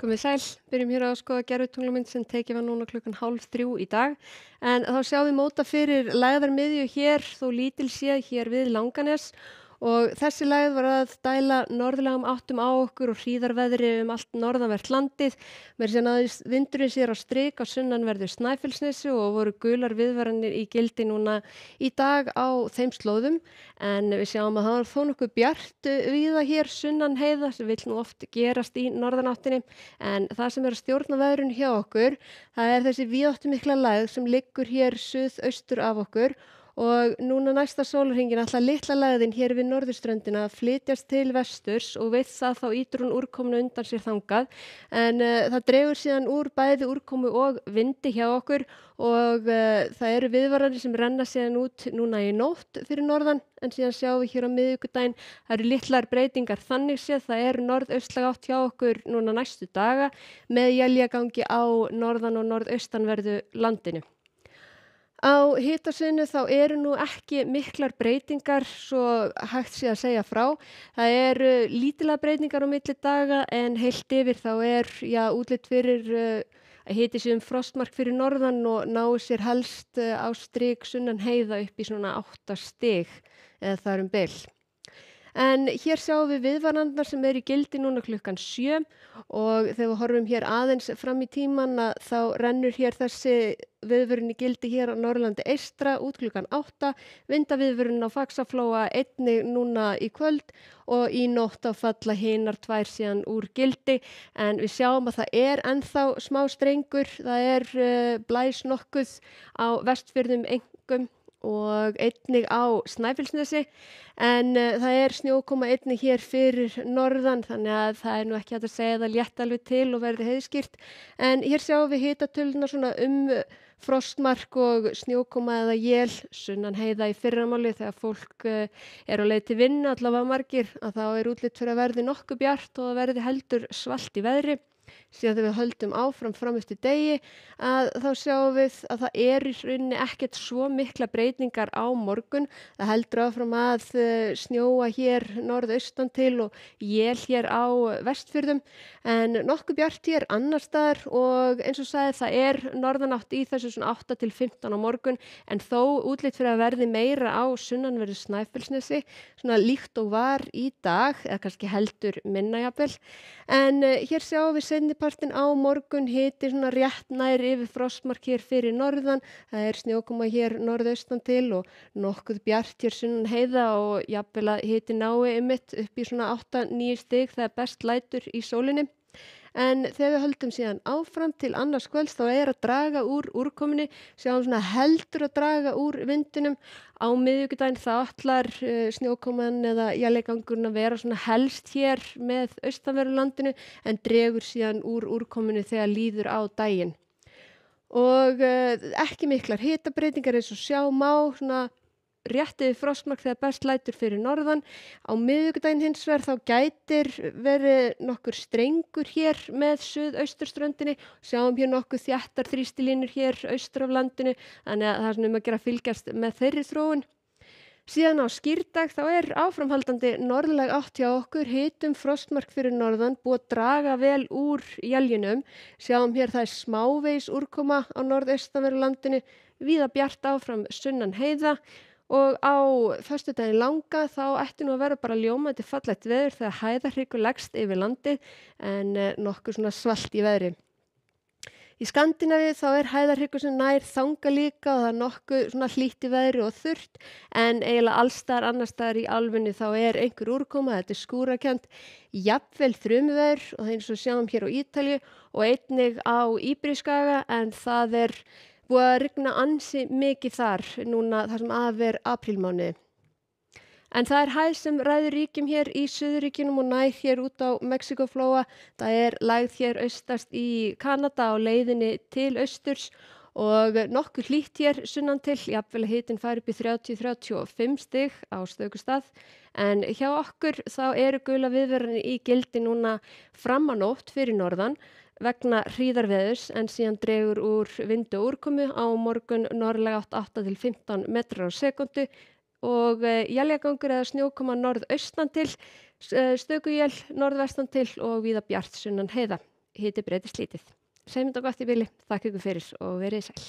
Komið sæl, byrjum hér að skoða gervitunglamynd sem tekið var núna klukkan 2:30 í dag. En þá sjáum við móta fyrir lægðarmiðju hér, þó lítil séð hér við Langanes. Og þessi lægð var að dæla norðlægum áttum á okkur og hríðarveðri allt norðanvert landið. Meira að segja náðist vindurinn sér á strik á sunnanverðu Snæfellsnesi og voru gular viðvaranir í gildi núna í dag á þeim slóðum. En við sjáum að það var þó nokkuð bjart víða hér sunnan heiða sem vill nú oft gerast í norðanáttinni. En það sem er að stjórna veðrun hjá okkur, það er þessi víðáttumikla lægð sem liggur hér suðaustur af okkur. Og núna næsta sólarhringinn ætlar litla lægðin hér við norðurströndina að flytjast til vesturs og við það þá ýtir hún úrkomuna undan sér þangað. En það dregur síðan úr bæði úrkomu og vindi hjá okkur og það eru viðvaranir sem renna síðan út núna í nótt fyrir norðan. En síðan sjáum við hér á miðvikudaginn, það eru litlar breytingar þannig séð, það eru norðaustlæg átt hjá okkur núna næstu daga með éljagangi á norðan og norðaustanverðu landinu. Á hitasviðinu þá eru nú ekki miklar breytingar svo hægt sé að segja frá. Það eru lítilega breytingar á milli daga en heilt yfir þá er útlit fyrir að hiti sé frostmark fyrir norðan og nái sér helst á strik sunnan heiða upp í svona 8 stig eða þar bil. En hér sjáum við viðvaranirnar sem eru í gildi núna klukkan 7 og þegar við horfum hér aðeins fram í tíman þá rennur hér þessi viðvörun í gildi hér á Norðurlandi eystra út klukkan 8, vindaviðvörun á Faxaflóa einnig núna í kvöld og í nótt á falla hinar 2 síðan úr gildi. En við sjáum að það er ennþá smá strengur, það er blæs nokkuð á Vestfjörðum einkum og einnig á Snæfellsnesi en það er snjókoma einnig hér fyrir norðan þannig að það er nú ekki hægt að segja að það létti alveg til og verði heiðskýrt en hér sjáum við hitatöluna svona frostmark og snjókoma eða él sunnan heiða í fyrramáli þegar fólk er á leið til vinnu allavega margir að þá er útlit fyrir að verði nokkuð bjart og að verði heldur svalt í veðri. Síðan þegar við höldum áfram fram eftir degi að þá sjáum við að það er í rauninni ekkert svo mikla breytingar á morgun. Það heldur áfram að snjóa hér norðaustan til og él hér á Vestfjörðum en nokkuð bjart hér annars staðar og eins og sagði það er norðanátt í þessu svona 8 til 15 á morgun en þó útlit fyrir að verði meira á sunnanverðu Snæfellsnesi svona líkt og var í dag eða kannski heldur minna jafnvel en hér sjáum við seinnipartinn á morgun hiti svona rétt nær yfir frostmark hér fyrir norðan. Það er snjókoma hér norðaustan til og nokkuð bjart hér sunnan heiða og jafnvel að hiti nái einmitt upp í svona 8-9 stig þegar best lætur í sólinni. En þegar við höldum síðan áfram til annars kvölds þá er að draga úr úrkomunni, sjáum svona heldur að draga úr vindunum. Á miðvikudaginn þá ætlar snjókoman eða élgangurinn að vera svona helst hér með austanverðu landinu en dregur síðan úr úrkomunni þegar líður á daginn. Og ekki miklar hitabreytingar eins og sjá má svona rétt yfir frostmark þegar best lætur fyrir norðan. Á miðvikudaginn hins vegar þá gætir verið nokkur strengur hér með suðausturströndinni. Sjáum hér nokkuð þéttar þrýstilínur hér austur af landinu þannig að það er að gera að fylgjast með þeirri þróun. Síðan á skírdag þá er áframhaldandi norðlæg átt hjá okkur, hitum frostmark fyrir norðan, búið að draga vel úr éljunum. Sjáum hér það er smávegis úrkoma á norðaustanverðu landinu, víða bjart áfram sunnan heiða. Og á föstudaginn langa þá ætti nú að vera bara ljómandi fallegt veður þegar hæðarhryggur leggst yfir landið en nokkuð svona svalt í veðri. Í Skandinavíu þá er hæðarhryggur sem nær þanga líka og það er nokkuð svona hlýtt í veðri og þurrt en eiginlega allstaðar annars staðar í álfunni þá er einhver úrkoma, þetta er skúrakennt, jafnvel þrumuveður og það eins og sjáum hér á Ítalíu og einnig á Íberíuskaga en það er búið að rigna ansi mikið þar núna þar sem af er aprílmánuði. En það er hæð sem ræður ríkjum hér í Suðurríkjunum og nær hér út á Mexíkóflóa. Það er lægð hér austast í Kanada á leiðinni til austurs og nokkuð hlýtt hér sunnan til, jafnvel að hitinn fari upp í 30-35 stig á stöku stað. En hjá okkur þá eru gula viðvaranir í gildi núna fram á nótt fyrir norðan vegna hríðarveðurs en síðan dregur úr vindu og úrkomu á morgun norðlæg átt 8 til 15 metrar á sekúndu og éljagangur eða snjókoma norðaustan til, stöku él norðvestan til og víða bjart sunnan heiða. hiti breytist lítið. Segjum þetta gott í bili, þakka ykkur fyrir og verið sæl.